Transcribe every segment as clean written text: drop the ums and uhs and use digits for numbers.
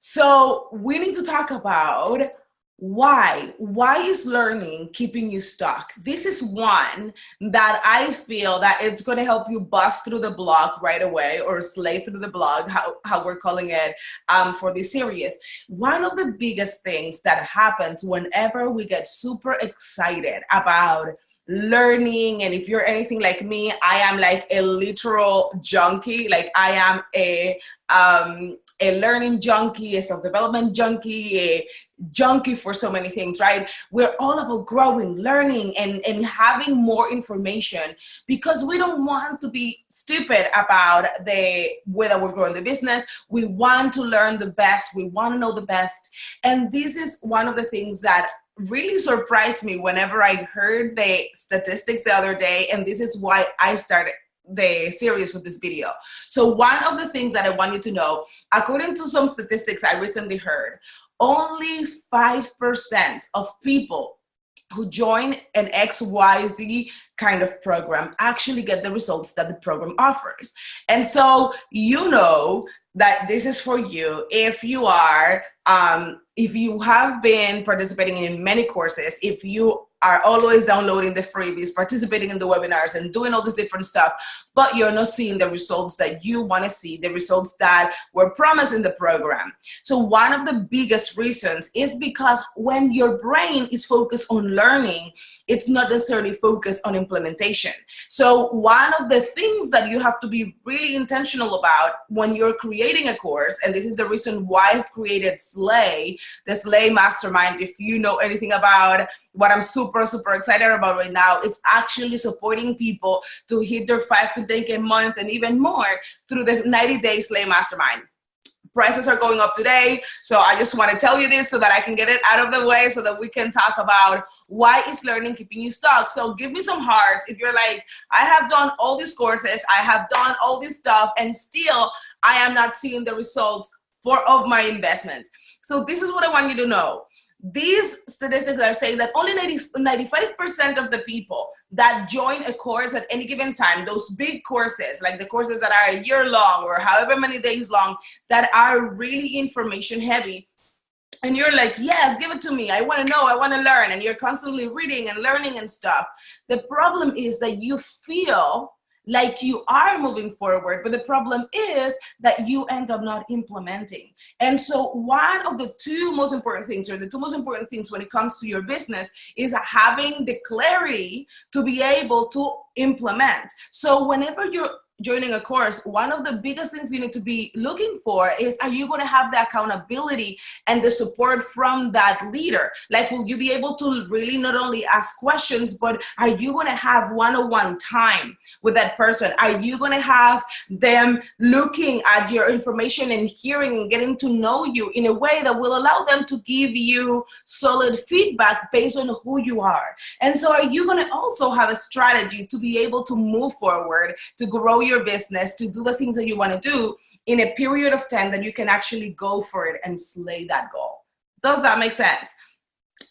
So we need to talk about why is learning keeping you stuck? This is one that I feel that it's going to help you bust through the block right away, or slay through the block, how we're calling it for this series. One of the biggest things that happens whenever we get super excited about learning, and if you're anything like me, I am like a literal junkie. Like I am a learning junkie, a self-development junkie, a junkie for so many things, right? We're all about growing, learning, and having more information, because we don't want to be stupid about the way that we're growing the business. We want to learn the best. We want to know the best. And this is one of the things that really surprised me whenever I heard the statistics the other day, and this is why I started the series with this video. So one of the things that I want you to know, according to some statistics I recently heard, only 5% of people who join an XYZ kind of program actually get the results that the program offers. And so you know that this is for you if you are, if you have been participating in many courses, if you are always downloading the freebies, participating in the webinars, and doing all this different stuff, but you're not seeing the results that you want to see, the results that were promised in the program. So one of the biggest reasons is because when your brain is focused on learning, it's not necessarily focused on implementation. So one of the things that you have to be really intentional about when you're creating a course, and this is the reason why I've created Slay, the Slay Mastermind. If you know anything about what I'm super excited about right now, it's actually supporting people to hit their 5 to 10K month and even more through the 90-day Slay Mastermind. Prices are going up today, so I just want to tell you this so that I can get it out of the way so that we can talk about why is learning keeping you stuck. So give me some hearts if you're like, I have done all these courses, I have done all this stuff, and still I am not seeing the results of my investment. So this is what I want you to know. These statistics are saying that only 95% of the people that join a course at any given time, those big courses, like the courses that are a year long or however many days long, that are really information heavy, and you're like, yes, give it to me, I want to know, I want to learn, and you're constantly reading and learning and stuff. The problem is that you feel like you are moving forward, but the problem is that you end up not implementing. And so one of the two most important things, or the two most important things when it comes to your business, is having the clarity to be able to implement. So whenever you're joining a course, one of the biggest things you need to be looking for is, are you going to have the accountability and the support from that leader? Like, will you be able to really not only ask questions, but are you going to have one-on-one time with that person? Are you going to have them looking at your information and hearing and getting to know you in a way that will allow them to give you solid feedback based on who you are? And so are you going to also have a strategy to be able to move forward, to grow your business, to do the things that you want to do in a period of time that you can actually go for it and slay that goal? Does that make sense?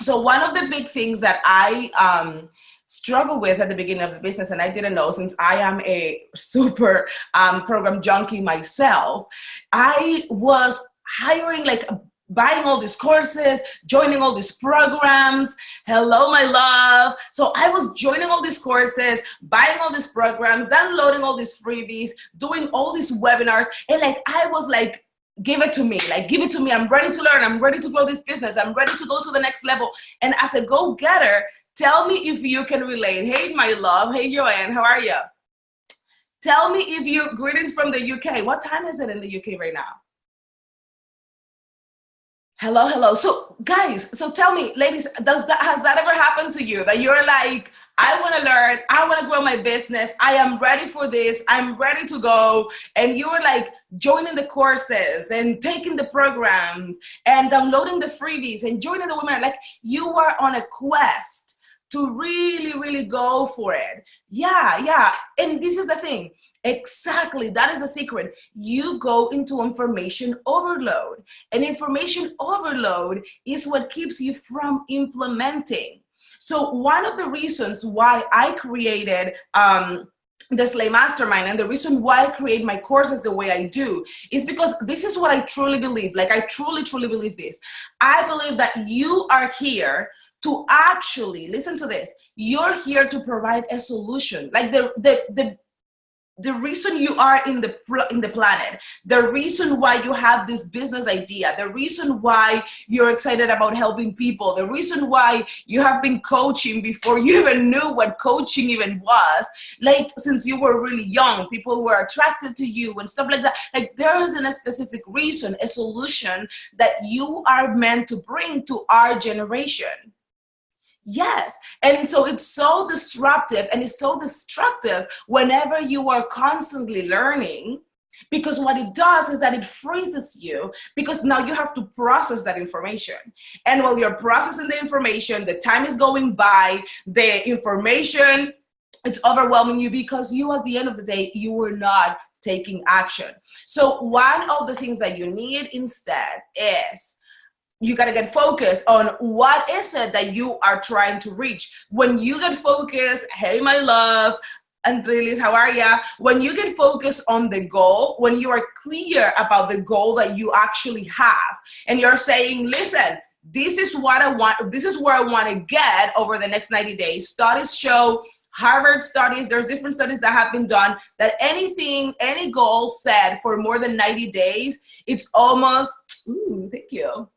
So one of the big things that I struggle with at the beginning of the business, and I didn't know, since I am a super program junkie myself, I was hiring, like, buying all these courses, joining all these programs. Hello, my love. So I was joining all these courses, buying all these programs, downloading all these freebies, doing all these webinars. And like, I was like, give it to me, like, give it to me. I'm ready to learn. I'm ready to grow this business. I'm ready to go to the next level. And as a go-getter, tell me if you can relate. Hey, my love. Hey, Joanne, how are you? Tell me if you, greetings from the UK. What time is it in the UK right now? Hello, hello. So guys, so tell me, ladies, has that ever happened to you, that you're like, I want to learn, I want to grow my business, I am ready for this, I'm ready to go, and you were like joining the courses and taking the programs and downloading the freebies and joining the webinar, like you were on a quest to really go for it. Yeah. And this is the thing. Exactly, that is the secret. You go into information overload, and information overload is what keeps you from implementing. So one of the reasons why I created the Slay Mastermind, and the reason why I create my courses the way I do is because this is what I truly believe. Like, I truly, truly believe this. I believe that you are here to actually, listen to this, you're here to provide a solution. Like the reason you are in the planet, the reason why you have this business idea, the reason why you're excited about helping people, the reason why you have been coaching before you even knew what coaching even was, like since you were really young, people were attracted to you and stuff like that. Like, there isn't a specific reason, a solution that you are meant to bring to our generation. Yes. And so it's so disruptive and it's so destructive whenever you are constantly learning, because what it does is that it freezes you, because now you have to process that information. And while you're processing the information, the time is going by, the information, it's overwhelming you, because you, at the end of the day, you were not taking action. So one of the things that you need instead is, you got to get focused on what is it that you are trying to reach. When you get focused, hey, my love, and Liz, how are ya? When you get focused on the goal, when you are clear about the goal that you actually have, and you're saying, listen, this is what I want, this is where I want to get over the next 90 days. Studies show, Harvard studies, there's different studies that have been done, that any goal set for more than 90 days, it's almost, ooh, thank you.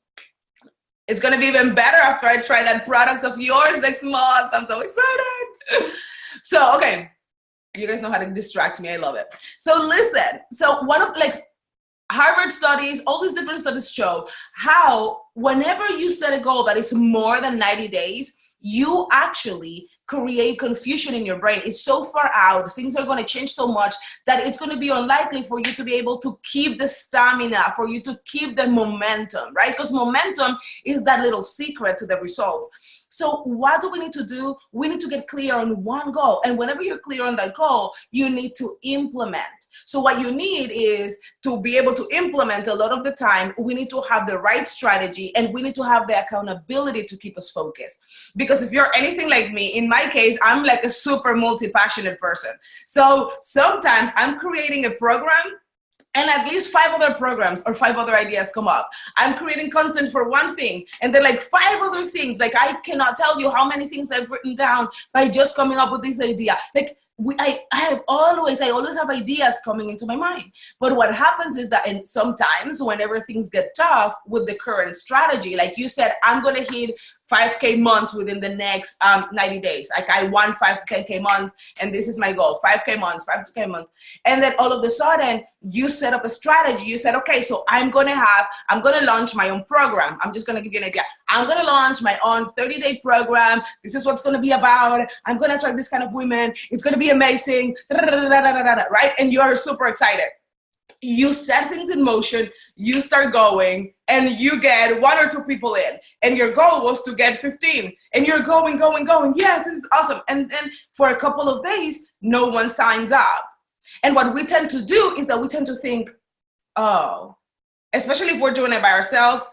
It's going to be even better after I try that product of yours next month. I'm so excited. So, okay. You guys know how to distract me. I love it. So listen. So one of, like, Harvard studies, all these different studies show how whenever you set a goal that is more than 90 days, you actually create confusion in your brain. It's so far out, things are going to change so much that it's going to be unlikely for you to be able to keep the stamina, for you to keep the momentum, right? Because momentum is that little secret to the results. So what do we need to do? We need to get clear on one goal. And whenever you're clear on that goal, you need to implement. So what you need is to be able to implement. A lot of the time, we need to have the right strategy, and we need to have the accountability to keep us focused. Because if you're anything like me, in my case, I'm like a super multi-passionate person. So sometimes I'm creating a program, and at least 5 other programs or 5 other ideas come up. I'm creating content for one thing, and then like 5 other things. Like, I cannot tell you how many things I've written down by just coming up with this idea. Like, I always have ideas coming into my mind. But what happens is that, and sometimes whenever things get tough with the current strategy, like you said, I'm going to hit 5K months within the next 90 days. Like, I want 5 to 10K months, and this is my goal, 5K months, 5 to 10 months. And then all of a sudden, you set up a strategy. You said, okay, so I'm going to launch my own program. I'm just going to give you an idea. I'm going to launch my own 30-day program. This is what's going to be about. I'm going to attract this kind of women. It's going to be amazing, right? And you're super excited. You set things in motion, you start going, and you get 1 or 2 people in, and your goal was to get 15, and you're going. Yes, this is awesome. And then for a couple of days, no one signs up. And what we tend to do is that we tend to think, oh, especially if we're doing it by ourselves,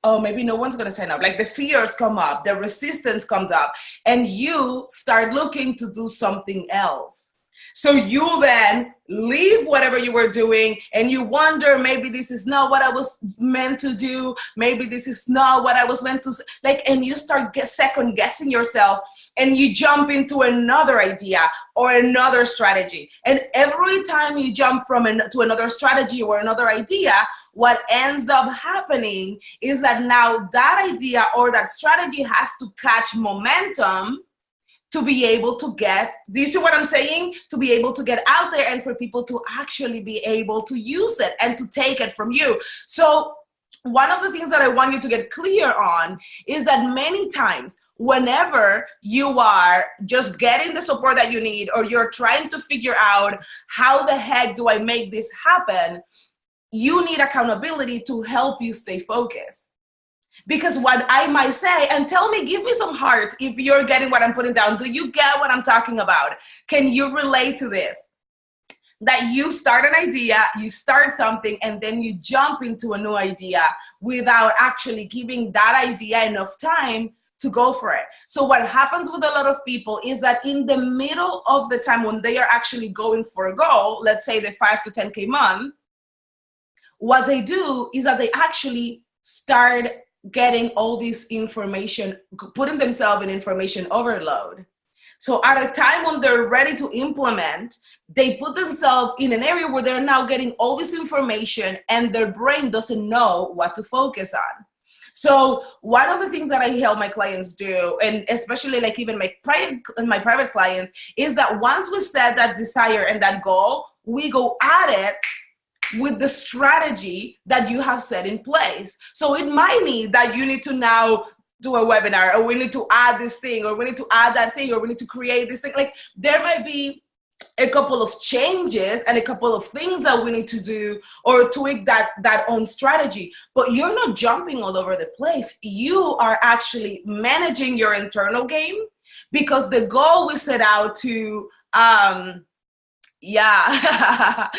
oh, maybe no one's going to sign up. Like, the fears come up, the resistance comes up, and you start looking to do something else. So you then leave whatever you were doing, and you wonder, maybe this is not what I was meant to do. Maybe this is not what I was meant to, like, and you start second guessing yourself, and you jump into another idea or another strategy. And every time you jump to another strategy or another idea, what ends up happening is that now that idea or that strategy has to catch momentum to be able to get, do you see what I'm saying? To be able to get out there and for people to actually be able to use it and to take it from you. So one of the things that I want you to get clear on is that many times, whenever you are just getting the support that you need, or you're trying to figure out how the heck do I make this happen, you need accountability to help you stay focused. Because what I might say, and tell me, give me some hearts if you're getting what I'm putting down. Do you get what I'm talking about? Can you relate to this? That you start an idea, you start something, and then you jump into a new idea without actually giving that idea enough time to go for it. So what happens with a lot of people is that in the middle of the time when they are actually going for a goal, let's say the 5 to 10K month, what they do is that they actually start getting all this information, putting themselves in information overload. So at a time when they're ready to implement, they put themselves in an area where they're now getting all this information and their brain doesn't know what to focus on. So one of the things that I help my clients do, and especially like even my private clients, is that once we set that desire and that goal, we go at it with the strategy that you have set in place. So it might need that you need to now do a webinar, or we need to add this thing, or we need to add that thing, or we need to create this thing. Like there might be a couple of changes and a couple of things that we need to do or tweak that own strategy, but you're not jumping all over the place. You are actually managing your internal game, because the goal we set out to, yeah,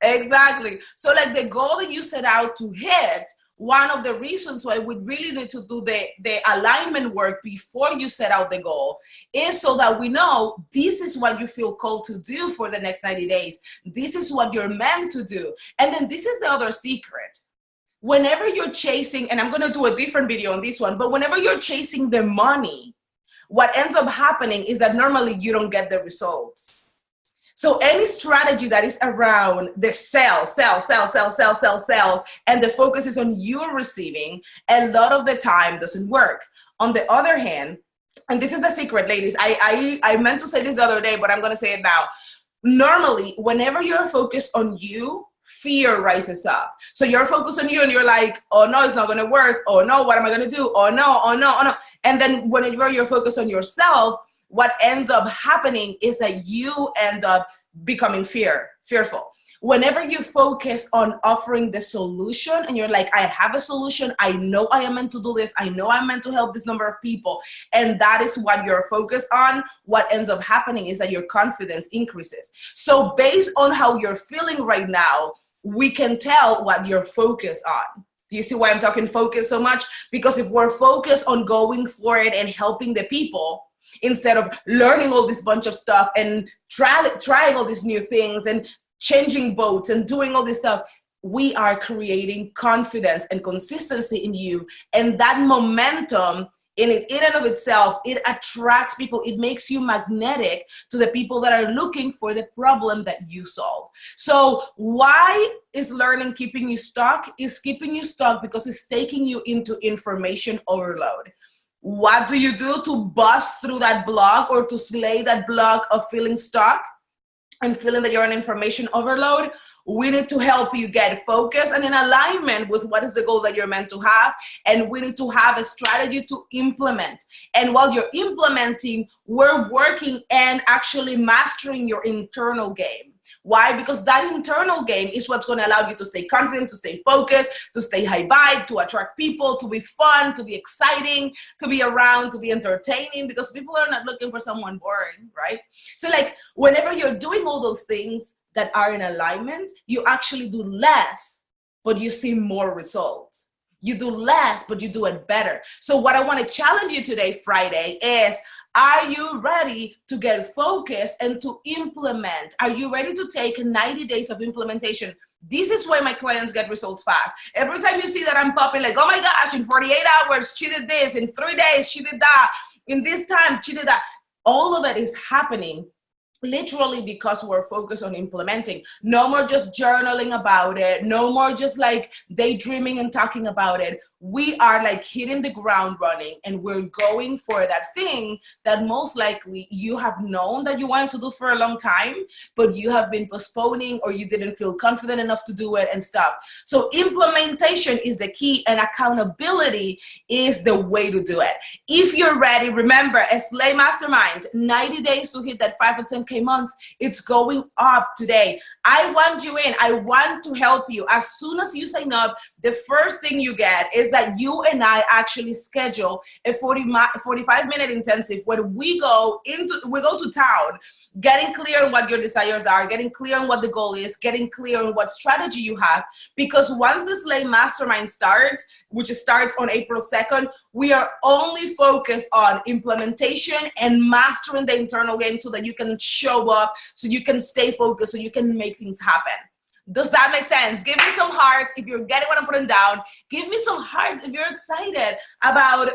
exactly. So like the goal that you set out to hit, one of the reasons why we really need to do the alignment work before you set out the goal is so that we know this is what you feel called to do for the next 90 days. This is what you're meant to do. And then this is the other secret. Whenever you're chasing, and I'm going to do a different video on this one, but whenever you're chasing the money, what ends up happening is that normally you don't get the results. So any strategy that is around the sell, and the focus is on you receiving, a lot of the time doesn't work. On the other hand, and this is the secret, ladies, I meant to say this the other day, but I'm going to say it now. Normally, whenever you're focused on you, fear rises up. So you're focused on you and you're like, oh no, it's not going to work. Oh no, what am I going to do? Oh no, oh no, oh no. And then whenever you're focused on yourself, what ends up happening is that you end up becoming fearful. Whenever you focus on offering the solution and you're like, I have a solution, I know I am meant to do this, I know I'm meant to help this number of people, and that is what you're focused on, what ends up happening is that your confidence increases. So based on how you're feeling right now, we can tell what you're focused on. Do you see why I'm talking focus so much? Because if we're focused on going for it and helping the people, instead of learning all this bunch of stuff and trying all these new things and changing boats and doing all this stuff, we are creating confidence and consistency in you. And that momentum in and of itself, it attracts people. It makes you magnetic to the people that are looking for the problem that you solve. So why is learning keeping you stuck? It's keeping you stuck because it's taking you into information overload. What do you do to bust through that block or to slay that block of feeling stuck and feeling that you're in information overload? We need to help you get focused and in alignment with what is the goal that you're meant to have. And we need to have a strategy to implement. And while you're implementing, we're working and actually mastering your internal game. Why? Because that internal game is what's going to allow you to stay confident, to stay focused, to stay high vibe, to attract people, to be fun, to be exciting, to be around, to be entertaining, because people are not looking for someone boring, right? So like whenever you're doing all those things that are in alignment, you actually do less, but you see more results. You do less, but you do it better. So what I want to challenge you today, Friday, is are you ready to get focused and to implement? Are you ready to take 90 days of implementation? This is why my clients get results fast. Every time you see that I'm popping like, oh my gosh, in 48 hours, she did this. In 3 days, she did that. In this time, she did that. All of it is happening literally because we're focused on implementing. No more just journaling about it. No more just like daydreaming and talking about it. We are like hitting the ground running and we're going for that thing that most likely you have known that you wanted to do for a long time, but you have been postponing or you didn't feel confident enough to do it and stuff. So implementation is the key and accountability is the way to do it. If you're ready, remember, a Slay Mastermind, 90 days to hit that 5 or 10K months, it's going up today. I want you in. I want to help you. As soon as you sign up, the first thing you get is that you and I actually schedule a 45-minute intensive where we go to town, getting clear on what your desires are, getting clear on what the goal is, getting clear on what strategy you have. Because once the Slay Mastermind starts, which starts on April 2nd, we are only focused on implementation and mastering the internal game so that you can show up, so you can stay focused, so you can make things happen. Does that make sense? Give me some hearts if you're getting what I'm putting down. Give me some hearts if you're excited about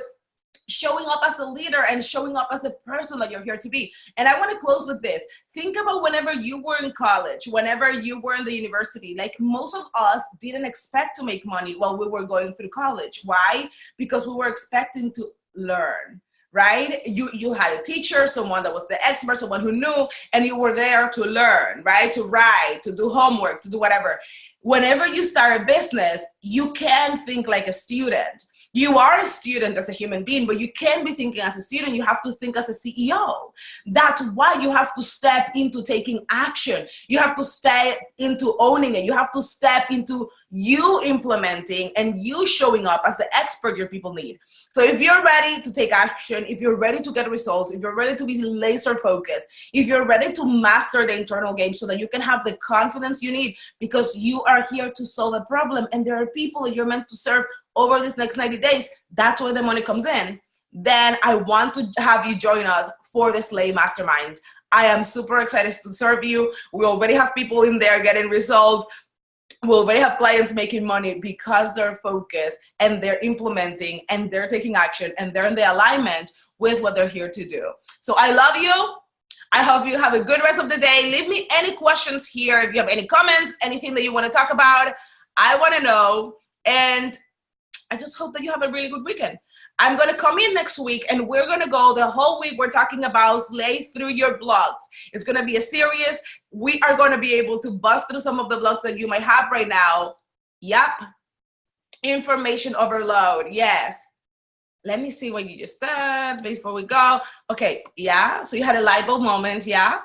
showing up as a leader and showing up as a person that you're here to be. And I want to close with this. Think about whenever you were in college, whenever you were in the university. Like, most of us didn't expect to make money while we were going through college. Why? Because we were expecting to learn. Right? You had a teacher, someone that was the expert, someone who knew, and you were there to learn, right? To write, to do homework, to do whatever. Whenever you start a business, you can think like a student. You are a student as a human being, but you can't be thinking as a student. You have to think as a CEO. That's why you have to step into taking action. You have to step into owning it. You have to step into you implementing and you showing up as the expert your people need. So if you're ready to take action, if you're ready to get results, if you're ready to be laser focused, if you're ready to master the internal game so that you can have the confidence you need, because you are here to solve a problem and there are people that you're meant to serve over this next 90 days, that's where the money comes in, then I want to have you join us for the Slay Mastermind. I am super excited to serve you. We already have people in there getting results. We already have clients making money because they're focused and they're implementing and they're taking action and they're in the alignment with what they're here to do. So I love you. I hope you have a good rest of the day. Leave me any questions here. If you have any comments, anything that you want to talk about, I want to know. And I just hope that you have a really good weekend. I'm going to come in next week and we're going to go the whole week. We're talking about slay through your blogs. It's going to be a series. We are going to be able to bust through some of the blogs that you might have right now. Yep. Information overload. Yes. Let me see what you just said before we go. Okay. Yeah. So you had a light bulb moment. Yeah.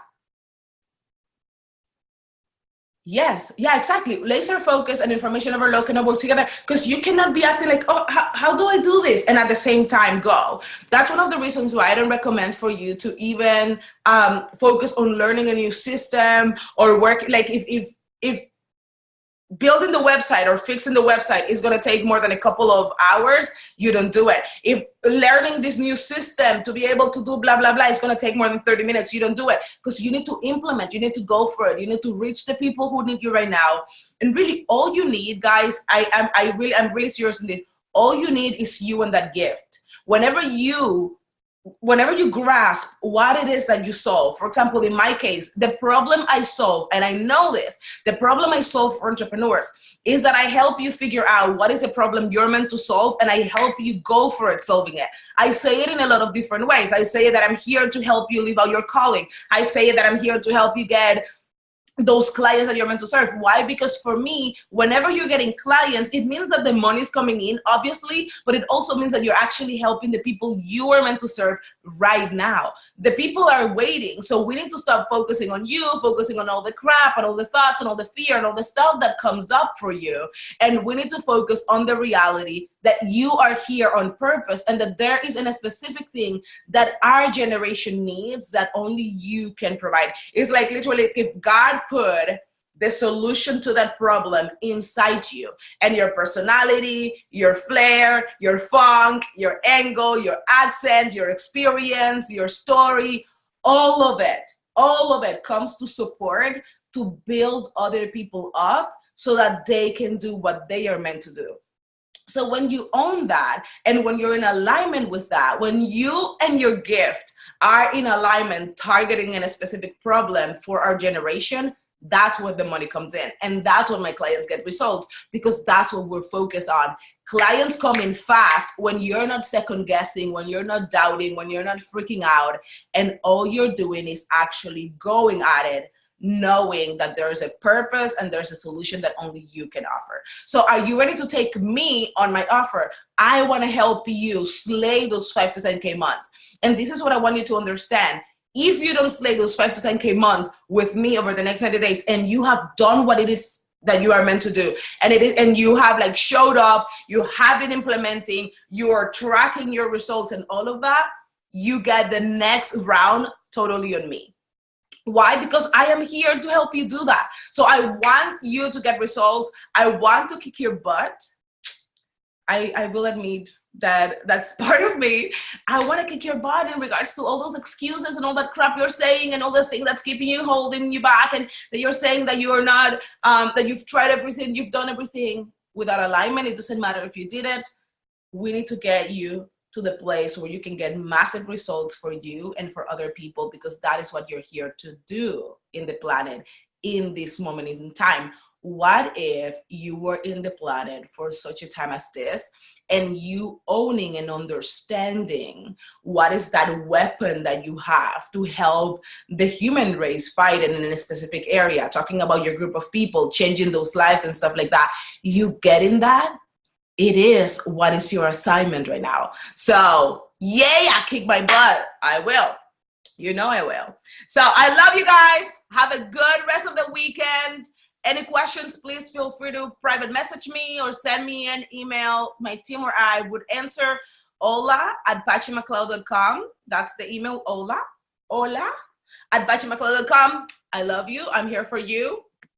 Yes, yeah, exactly. Laser focus and information overload cannot work together because you cannot be acting like, oh, how do I do this? And at the same time go. That's one of the reasons why I don't recommend for you to even focus on learning a new system or work. Like if building the website or fixing the website is going to take more than a couple of hours, you don't do it. If learning this new system to be able to do blah, blah, blah is going to take more than 30 minutes, you don't do it because you need to implement, you need to go for it. You need to reach the people who need you right now. And really all you need, guys, I'm really serious in this. All you need is you and that gift. Whenever you grasp what it is that you solve, for example, in my case, the problem I solve, and I know this, the problem I solve for entrepreneurs is that I help you figure out what is the problem you're meant to solve, and I help you go for it solving it. I say it in a lot of different ways. I say that I'm here to help you live out your calling. I say that I'm here to help you get those clients that you're meant to serve. Why? Because for me, whenever you're getting clients, it means that the money's coming in, obviously, but it also means that you're actually helping the people you are meant to serve right now. The people are waiting. So we need to stop focusing on you, focusing on all the crap and all the thoughts and all the fear and all the stuff that comes up for you. And we need to focus on the reality that you are here on purpose and that there is a specific thing that our generation needs that only you can provide. It's like literally if God put the solution to that problem inside you and your personality, your flair, your funk, your angle, your accent, your experience, your story, all of it comes to support, to build other people up so that they can do what they are meant to do. So when you own that and when you're in alignment with that, when you and your gift are in alignment, targeting a specific problem for our generation, that's where the money comes in. And that's when my clients get results because that's what we're focused on. Clients come in fast when you're not second guessing, when you're not doubting, when you're not freaking out. And all you're doing is actually going at it, knowing that there's a purpose and there's a solution that only you can offer. So are you ready to take me on my offer? I want to help you slay those 5 to 10K months. And this is what I want you to understand. If you don't slay those 5 to 10K months with me over the next 90 days and you have done what it is that you are meant to do, and it is, and you have like showed up, you have been implementing, you are tracking your results and all of that, you get the next round totally on me. Why? Because I am here to help you do that. So I want you to get results. I want to kick your butt. I will admit that that's part of me. I want to kick your butt in regards to all those excuses and all that crap you're saying and all the thing that's keeping you, holding you back, and that you're saying that you are not, that you've tried everything, you've done everything without alignment. It doesn't matter if you did it. We need to get you to the place where you can get massive results for you and for other people, because that is what you're here to do in the planet in this moment in time. What if you were in the planet for such a time as this, and you owning and understanding what is that weapon that you have to help the human race fight in a specific area, talking about your group of people, changing those lives and stuff like that, you getting that? It is what is your assignment right now. So yay, I kick my butt. I will. You know I will. So I love you guys. Have a good rest of the weekend. Any questions, please feel free to private message me or send me an email. My team or I would answer. Hola@PachiMcLeod.com. That's the email, hola@PachiMcLeod.com. I love you. I'm here for you.